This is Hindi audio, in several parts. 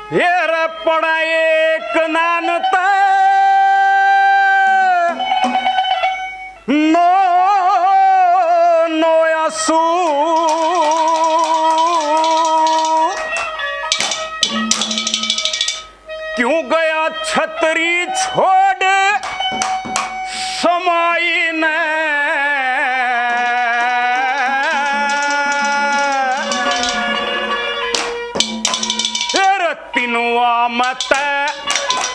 हेर पड़ा एक नानता नो नोयासू क्यों गया छतरी छोड़ समाई ने तीनुआ मत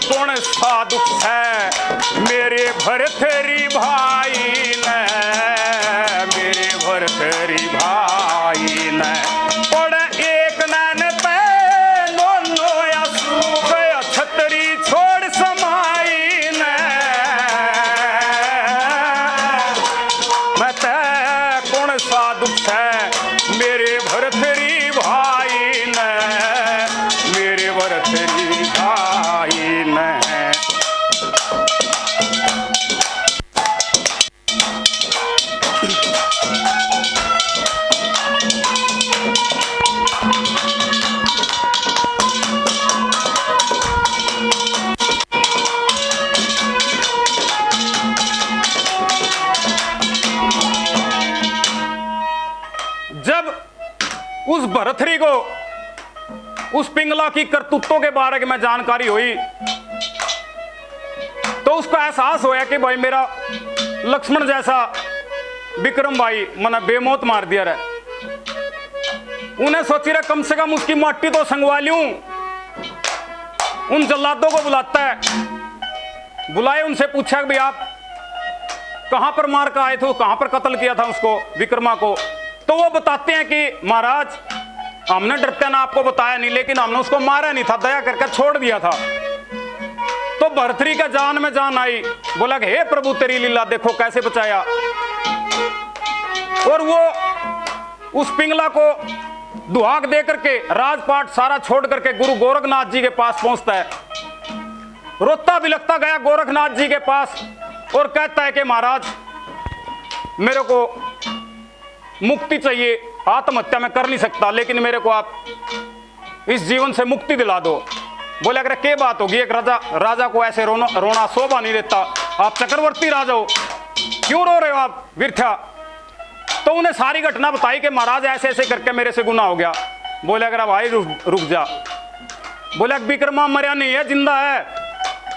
कौन साधु है मेरे भरथरी भाई ने मेरे भरथरी भाई ने पड़ एक नैन पे नो नोया गया छतरी छोड़ समाई ने मत कौन साधु है मेरे भरथरी भाई ने मेरे भरथरी भाई ने। जब उस भरथरी को उस पिंगला की करतूतों के बारे में जानकारी हुई तो उसको एहसास होया कि भाई मेरा लक्ष्मण जैसा विक्रम भाई मना बेमौत मार दिया रहे। उन्हें सोची रहे कम से कम उसकी मट्टी तो संगवा लूं। उन जल्लादों को बुलाता है, बुलाए उनसे पूछा कि भाई आप कहां पर मार कर आए थे, कहां पर कत्ल किया था उसको विक्रमा को। तो वो बताते हैं कि महाराज हमने डरते ना आपको बताया नहीं, लेकिन हमने उसको मारा नहीं था, दया करके छोड़ दिया था। तो भरथरी का जान में जान आई, बोला कि हे प्रभु तेरी लीला देखो कैसे बचाया। और वो उस पिंगला को दुहाक दे करके राजपाट सारा छोड़ करके गुरु गोरखनाथ जी के पास पहुंचता है। रोता बिलखता गया गोरखनाथ जी के पास और कहता है कि महाराज मेरे को मुक्ति चाहिए, आत्महत्या मैं कर नहीं सकता, लेकिन मेरे को आप इस जीवन से मुक्ति दिला दो। बोले अगर क्या बात होगी, एक राजा को ऐसे रोना शोभा नहीं देता, आप चक्रवर्ती राजा हो, क्यों रो रहे हो आप विरथा। तो उन्हें सारी घटना बताई कि महाराज ऐसे ऐसे करके मेरे से गुनाह हो गया। बोले अगर भाई रुक जा। बोले विक्रमा मरिया नहीं है, जिंदा है,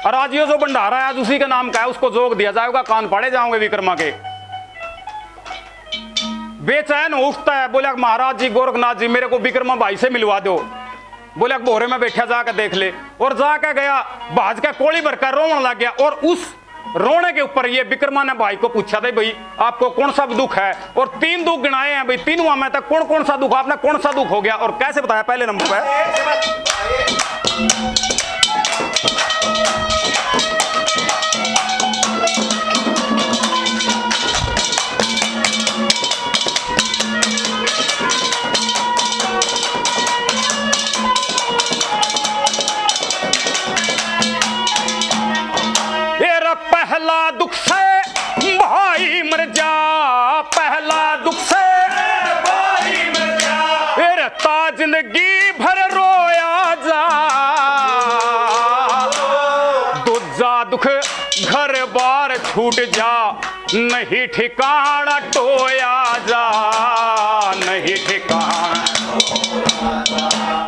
और आज ये जो भंडारा है आज उसी के नाम का है, उसको जोग दिया जाएगा, कान पाड़े जाओगे विक्रमा के। बेचैन उठता है, बोले महाराज जी गोरखनाथ जी मेरे को विक्रमा भाई से मिलवा दो। बोले भोरे में बैठा जाकर देख ले। और जाकर गया, भाज का कोड़ी भरकर रोने लग गया। और उस रोने के ऊपर ये विक्रमा ने भाई को पूछा था भाई आपको कौन सा दुख है, और 3 दुख गिनाए हैं भाई, तीनों में तक कौन कौन सा दुख, आपने कौन सा दुख हो गया और कैसे बताया। पहले नंबर पर पहला दुख से भाई मर जा, पहला दुख से भाई मर जा, फिर ता जिंदगी भर रोया जा। दूजा दुख घर बार छूट जा, नहीं ठिकाना टोया जा, नहीं ठिकाना।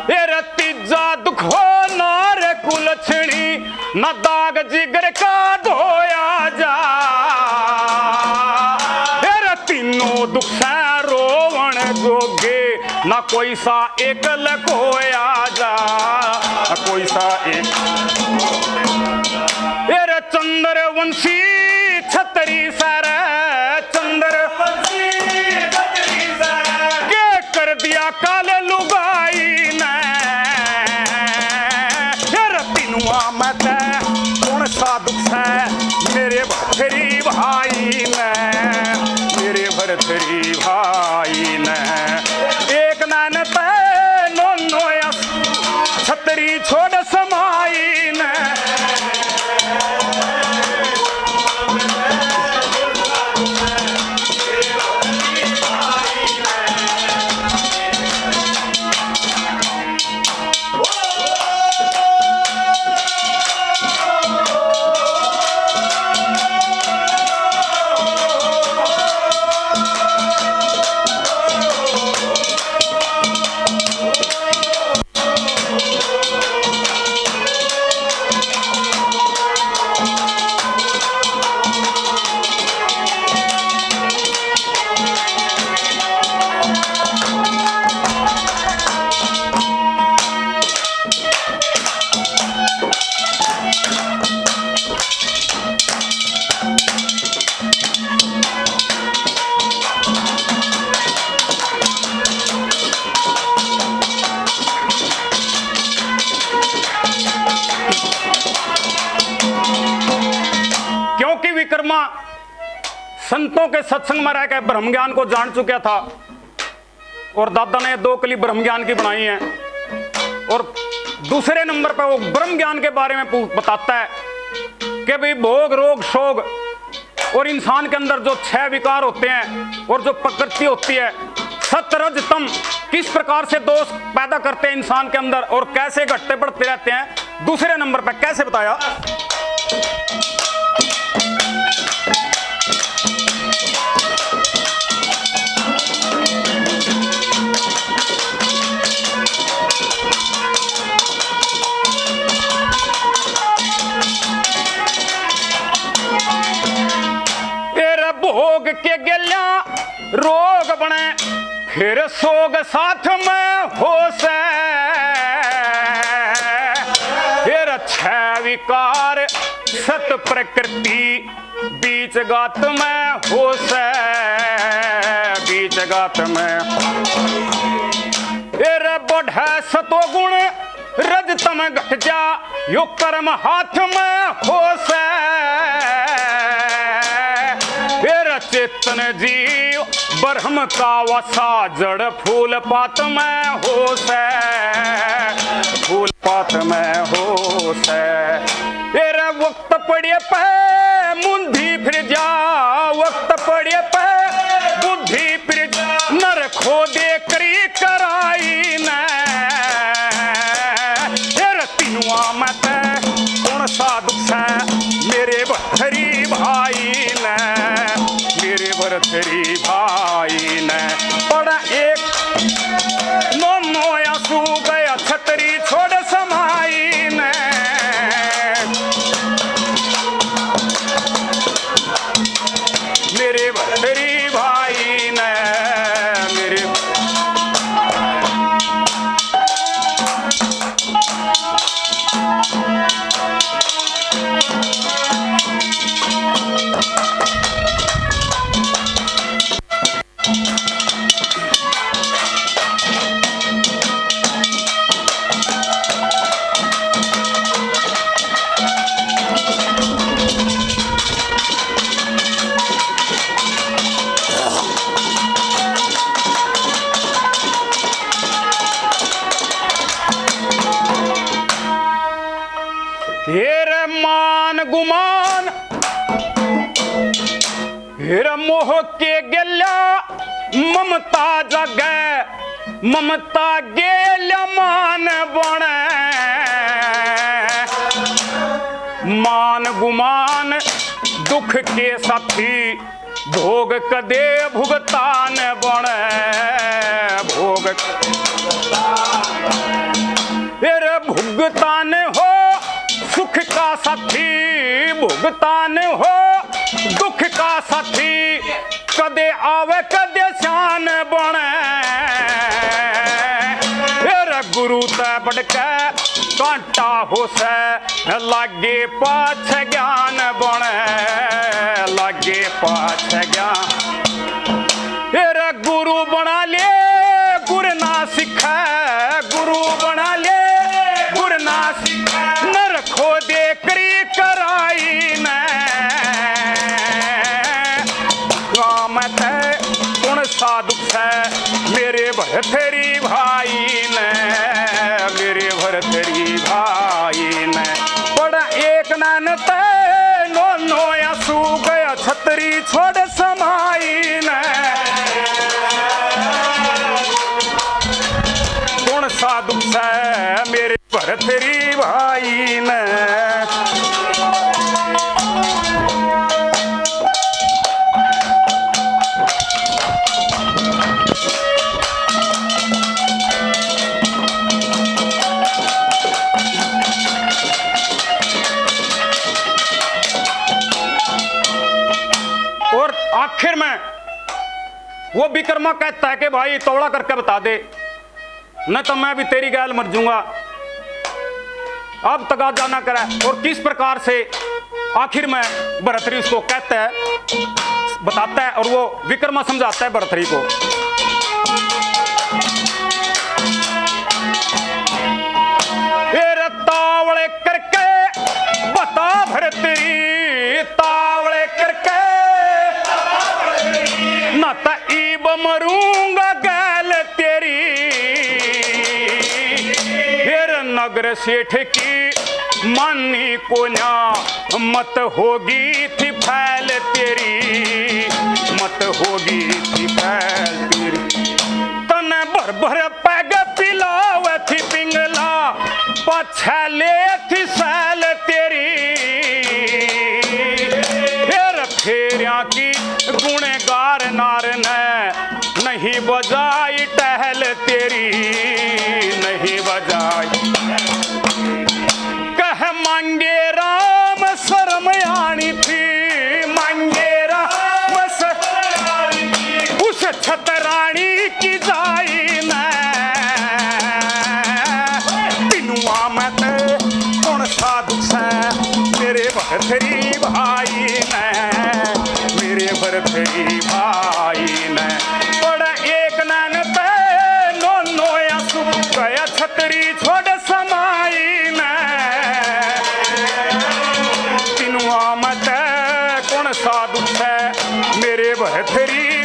फिर तीजा दुख हो नार कुलछणी, न दाग जिगर का धोया जा। फिर तीनों दुख से रोवण जोगे, न कोई सा एक लकोया जा, न कोई सा एक। फिर चंद्रवंशी छतरी सर, चंद्रवंशी छतरी सर के कर दिया काले लुगाई ने। फिर तीनुआ मत कौन सा दुख है मेरे भरथरी भाई ने, मेरे भरथरी भाई ने। एक नैन पे नो नोया छतरी छोड़ समाई ने। संतों के सत्संग में रहकर ब्रह्म ज्ञान को जान चुका था और दादा ने 2 कली ब्रह्म ज्ञान की बनाई है। और दूसरे नंबर पर वो ब्रह्म ज्ञान के बारे में बताता है कि भाई भोग रोग शोग और इंसान के अंदर जो 6 विकार होते हैं और जो प्रकृति होती है सत रज तम, किस प्रकार से दोष पैदा करते हैं इंसान के अंदर और कैसे घटते बढ़ते रहते हैं। दूसरे नंबर पर कैसे बताया, भोग के गेल्या रोग बने फिर सोग साथ में हो से, फिर 6 विकार सत प्रकृति बीच गात में हो से, बीच गात में फिर बढ़े सतो गुण रजतम घट जा यो कर्म हाथ में हो से, चेतन जीव ब्रह्म का वसा जड़ फूल पात में हो से, फूल पात में हो से। तेरे वक्त पड़े पे मुंधी फिर जा, वक्त पड़े पे बुद्धि फिर जा, नर खोदे करी कराई न तेरे तीनुआ में ते कौन सा दुख है मेरे भथरी भाई ने, मेरे भरथरी भाई ने पड़ा एक नो आंसू गया छतरी छोड़ समाई ने, मेरे भरथरी भाई ने, मेरे हेर मान गुमान हेर मोह के गेल्या ममता जगे, ममता गेल्या मान बने, मान गुमान दुख के साथी भोग कदे भुगतान बने, भोग फिर भुगतान हो सुख का साथी, भुगतान हो दुख का साथी, कदे आवे कदे शान बने, फिर गुरु ते बढ़के कांटा हो से लागे पाछ ज्ञान बने, लागे पाछ ज्ञान, फिर गुरु बना ले गुरु ना सिखे, गुरु बना ले गुरु ना सिखे, नर खोदे करी कराई ने काम ते कौन सा दुख है मेरे भरथरी भाई ने, मेरे भरथरी भाई ने पड़ा एक नान ते नो आंसू गया छतरी छोड़ समाई ने, कौन सा दुख है मेरे भरथरी भाई ने। और आखिर में वो विक्रमा कहता है कि भाई तोड़ा करके बता दे न तो मैं भी तेरी गैल मर जाऊंगा, अब तगाजा ना करे। और किस प्रकार से आखिर में भरथरी उसको कहता है, बताता है और वो विक्रमा समझाता है भरथरी को। फिर तावड़े करके बता भरथरी, तावड़े करके सागर सेठ की मानी को ना मत होगी थी फैल तेरी, मत होगी थी फैल तेरी। तने भर भर पैग पिलावे थी पिंगला पछले थी सैल तेरी। फिर फेरिया की गुणगार नार ने नहीं बजाई टहल तेरी, नहीं बजाई। कह मांगे राम शर्म आनी थी, मांगे राम उस छतरानी की जाई न पिनुआ में कौन साधु से मेरे भरथरी भाई ने, मेरे भरथरी भाई ने। बड़ा एक नैन पे नो नोया सुख गया छतरी छोड़ समाई ने पिनुआ में कौन साधु से मेरे भरथरी